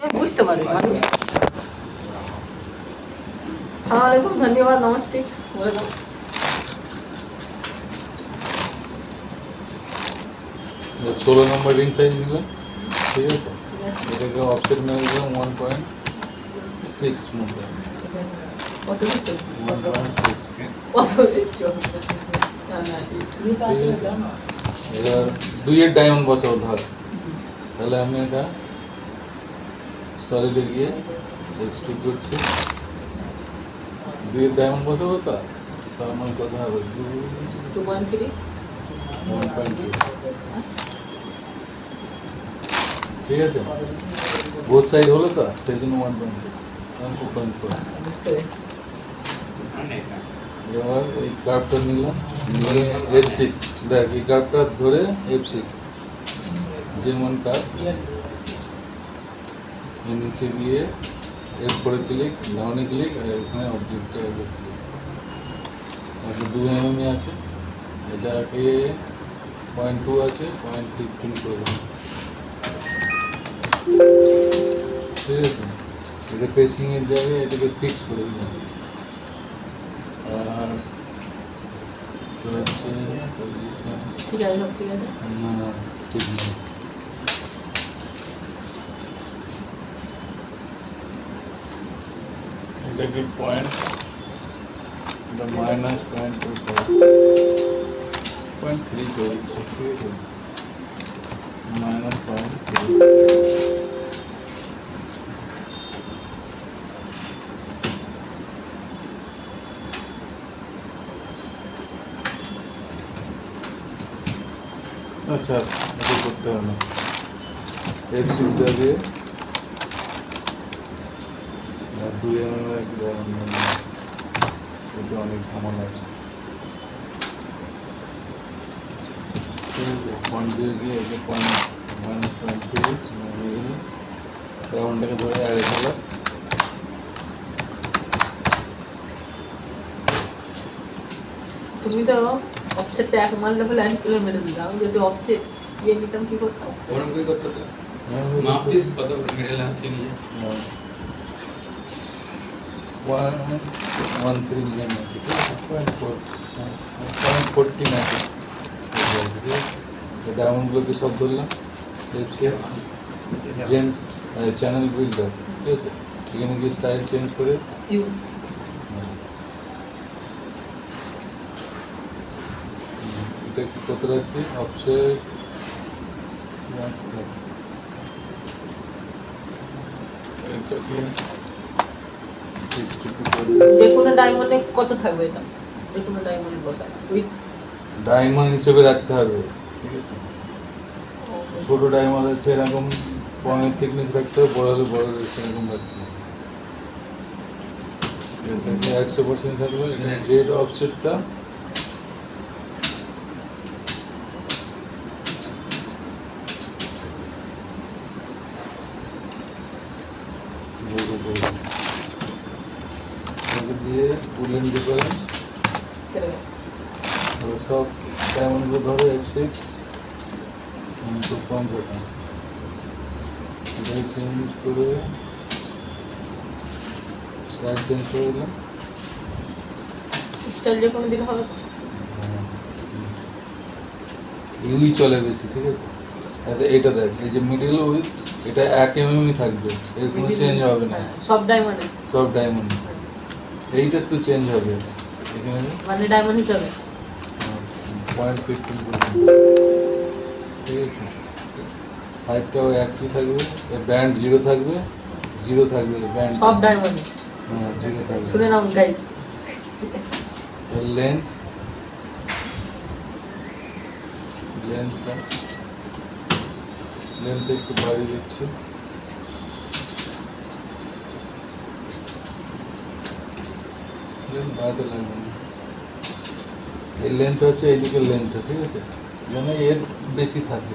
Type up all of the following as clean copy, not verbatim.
বুঝতে পারে মানুষ। সালাম আলাইকুম, ধন্যবাদ, নমস্তে বলে দাও। 16 নম্বর রিং সাইজ নিলাম, ঠিক আছে। এটাকে অফসেট মেরে দিলাম 1.6 মধ্যে, 1.6, ঠিক আছে। এবার 2 ডায়মন্ড বসাবো ধর, তাহলে আমি এটা সলিডে গিয়ে এক্সট্রুড করছি। 2 ডায়মন্ড বসাবো, তার মানে কথা হবে 2.3 1.2, ঠিক আছে। বোথ সাইড হলো তো, সেই জন্য 1.4। এবার এই কার্ভটা নিলাম, নিয়ে F6, দেখ এই কার্ভটা ধরে F6 যেমন কার্ভ, এর নিচে গিয়ে F করে ক্লিক, ডাউনে ক্লিক, আর এখানে অবজেক্টটা ক্লিক। আচ্ছা 2 mm আছে, এটাকে 0.2 আছে, 0.15 করে দেবো, ঠিক আছে। এটা পেসিংয়ের জায়গায় এটাকে ফিক্স করে দিলাম। আর হচ্ছে পজিশন, ঠিক আছে, সব ঠিক আছে। না ঠিক না, এটাকে পয়েন্ট, এটা -0.3 করে দিচ্ছি, ঠিক আছে। -0.3, আচ্ছা এটা করতে হবে না। F6 দেবে, 2 mm এটা অনেক ঝামেলা আছে, ঠিক আছে। পয়েন্ট দিয়ে গিয়ে এটা -0.3 রাউন্ডটাকে ধরে আড়ে ফেলা। তুমি তো অফসেটটা 1 মারলে বলে 1 কিলো মেরে দিলাম। আমি যদি অফসেট ইয়ে নিতাম কি করতাম? ওরকম করে করতে তো মাপ দিস কত মিডল আছে নিয়ে 1.13 mm আছে, ঠিক আছে। 0.14 আছে, ডায়মন্ডগুলোকে সব ধরলাম। F6 জেন্স চ্যানেল বিল্ডার, ঠিক আছে। এখানে গিয়ে স্টাইল চেঞ্জ করে ইউ এটা কি করতে যাচ্ছি, অফসেট যে কোনো ডায়মন্ডে কত থাকবে এটা? যে কোনো ডায়মন্ডে বসা উইথ ডায়মন্ড হিসেবে রাখতে হবে, ঠিক আছে। ছোট ডায়মন্ড আছে এরকম পয়েন্ট থিকনেস রাখতে হবে, বড় হলে বড় সেরকম রাখতে হবে। এটাকে 100% থাকবে। এখানে জেড অফসেটটা দিয়ে বুলিয়ান ডিফারেন্স সব ডায়মন্ডগুলো ধরো F6 পয়েন্ট ওটা এটাকে চেঞ্জ করে স্টাইল চেঞ্জ করে দিলাম। স্টাইল যে কোনো দিন হবে তো? ইউই চলে বেশি, ঠিক আছে। এটা দেখ, এই যে মিডিল উইথ এটা 1 mm থাকবে, এর কোনো চেঞ্জ হবে না। সব ডায়মন্ডে, সব ডায়মন্ড, এইটা শুধু চেঞ্জ হবে এখানে মানে ডায়মন্ড হিসাবে 0.15 করে, ঠিক আছে। হাইটটাও একই থাকবে, ব্যান্ড 0 থাকবে, 0 থাকবে ব্যান্ড, সব ডায়মন্ডে। হ্যাঁ 0 থাকবে। শুনে নাও গাইস, এর লেন্থ, লেন্থটা একটু বাড়িয়ে দিচ্ছি, লেন্থ বাড়াতে লাগবে না। এই লেন্থটা হচ্ছে এইদিকের লেন্থটা, ঠিক আছে, যেন এর বেশি থাকে,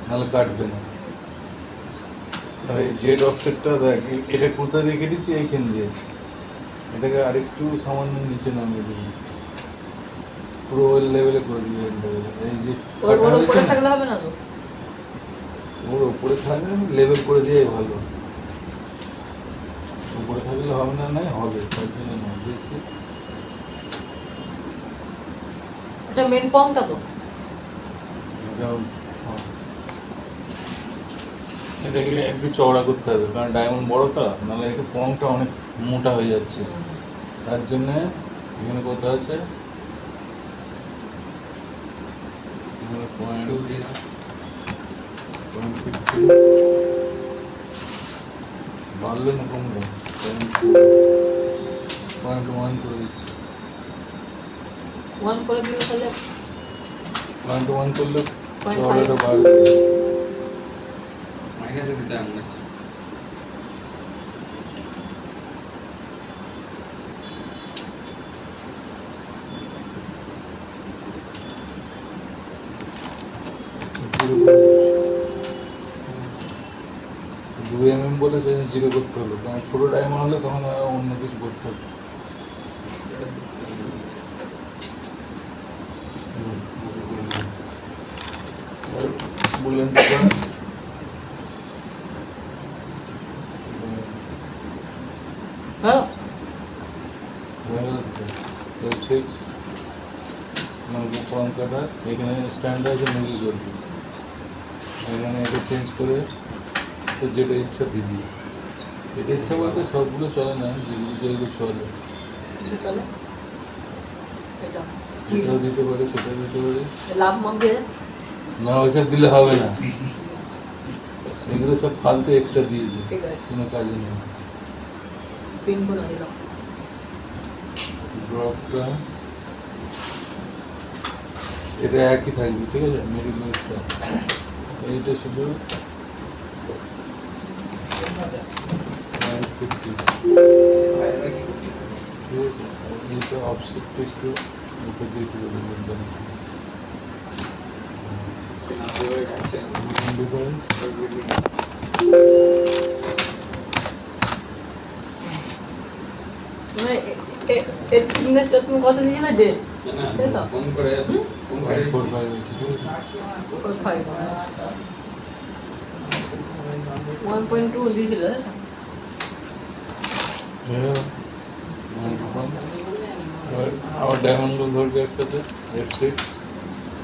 নাহলে কাটবে না। আর এই জেড অফসেটটা দেখ, এটা কোথায় রেখে দিচ্ছি, এইখান দিয়ে এটাকে আরেকটু সামান্য নিচে নামিয়ে দিবি, পুরো ওই লেভেলে করে দিবি। এই লেভেলে এই যে কাটা হয়েছে না, থাকলে হবে না তো? ওর ওপরে থাকলে লেভেল করে দিয়েই ভালো। পড়ে থাকলে হবে না, নাই হবে, তার জন্য না বেশি। এটা মেন পংটা তো এটাকে একটু চওড়া করতে হবে, কারণ ডায়মন্ড বড় তো, নাহলে একটু পংটা অনেক মোটা হয়ে যাচ্ছে। তার জন্যে এখানে কত আছে, পয়েন্ট 50 বাড়লো না কমলো, 0.1 করে দিচ্ছি। 1 করে দিলে তাহলে 0.1 করলে 0.5 চওড়াটা বাড়বে। মাইনাসে দিতে মনে হচ্ছে। দুই mm বলে সেটা 0 করতে হলো, কারণ ছোটো ডায়মন্ড হলে তখন আর অন্য কিছু করতে হবে। বুলেন হ্যাঁ F6 ফর্ম কাটা, এখানে স্ট্যান্ডার্ড আছে মিল করবে, এখানে এটা চেঞ্জ করে তো যেটা ইচ্ছা দিবি। এটা ইচ্ছা বলতে সবগুলো চলে না, যেগুলো চলে এটা তাহলে এটা সেটাও দিতে পারে, সেটাও দিতে পারে। লাভ মধ্যে না ওইসব দিলে হবে না, এগুলো সব ফালতু এক্সট্রা দিয়েছে, ঠিক আছে কোনো কাজে নেই। 3 গুণ দিলাম। ড্রপটা এটা একই থাকবে, ঠিক আছে, মিডিল মিনিটটা এইটা শুধু 950, ঠিক আছে। এইটা অফসেটটা একটু উপর দিয়ে তুলে দেবেন, ডিফারেন্স মানে এই ইনভেস্টটা তুমি কত দিয়েছিলে ডে তাই তো ফোন করে 545 আছে, ঠিক আছে। 1.2 দিয়েছিল তাই তো? আমার ডায়মন্ডগুলো ধরবে একসাথে, F6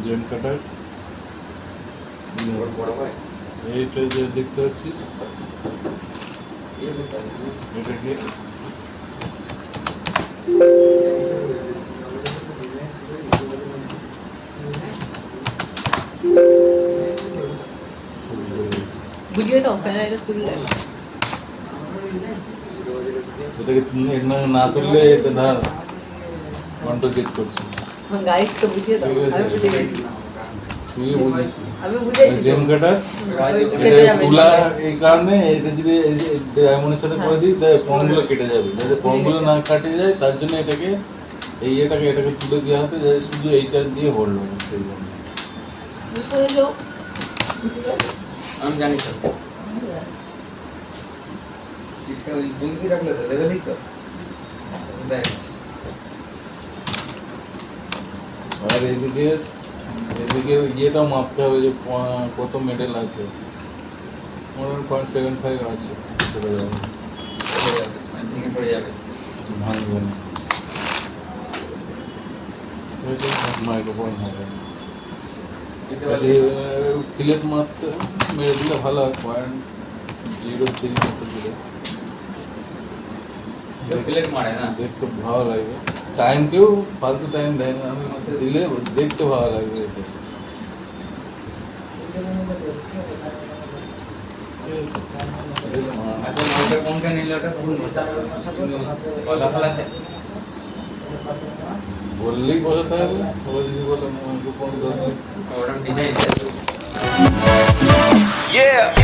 জেম কাটার, বড় ভাই এইটা যে দেখতে পাচ্ছিস এটাকে বুঝিয়ে দাও প্যারাইটা তুললে এটাকে না তুললে এটা ধর কন্ট্রোল চেক করছে, গাইস তো বুঝিয়ে দাও আমি বুঝে গেছি তুই বুঝিস আমি বুঝেছি জেম কাটার। কেটে এটা যাবে তুলা এই কারণে এটা যদি ডায়মন্ডের সাথে করে দিই তাহলে ফর্মগুলো কেটে যাবে, যাতে ফর্মগুলো না কাটে যায় তার জন্য এটাকে এটাকে তুলে দেওয়া হতো, যাতে শুধু এইটা দিয়ে হোল্ড হবে, সেই জন্য। বুঝেছো আমি জানি স্যার इसका बुंदी रख लेते लेवल ही तो देख আর এদিকে ইয়েটাও মাপতে হবে যে কত মেডেল আছে, মোটামুটি 0.75 আছে, চলে যাবে, ठीक पड़ जाएगा ভাঙবে না, মাইক্রোফোন হবে। ফিলেট মারতে মেরে দিলে ভালো হয়, 0.03 মতো দিলে प्लेट मारे ना দেখতে ভালো লাগবে, টাইমকেও ফালতু টাইম দেয় না, আমি দিলে দেখতে ভালো লাগবে এতে। अच्छा मोटर कौन का नहीं लौटा फुल वाला फलाते বললেই বোঝাতে হবে, সবাই যদি বলে মাইক্রোফোন দরকার। और डिजाइन Yeah.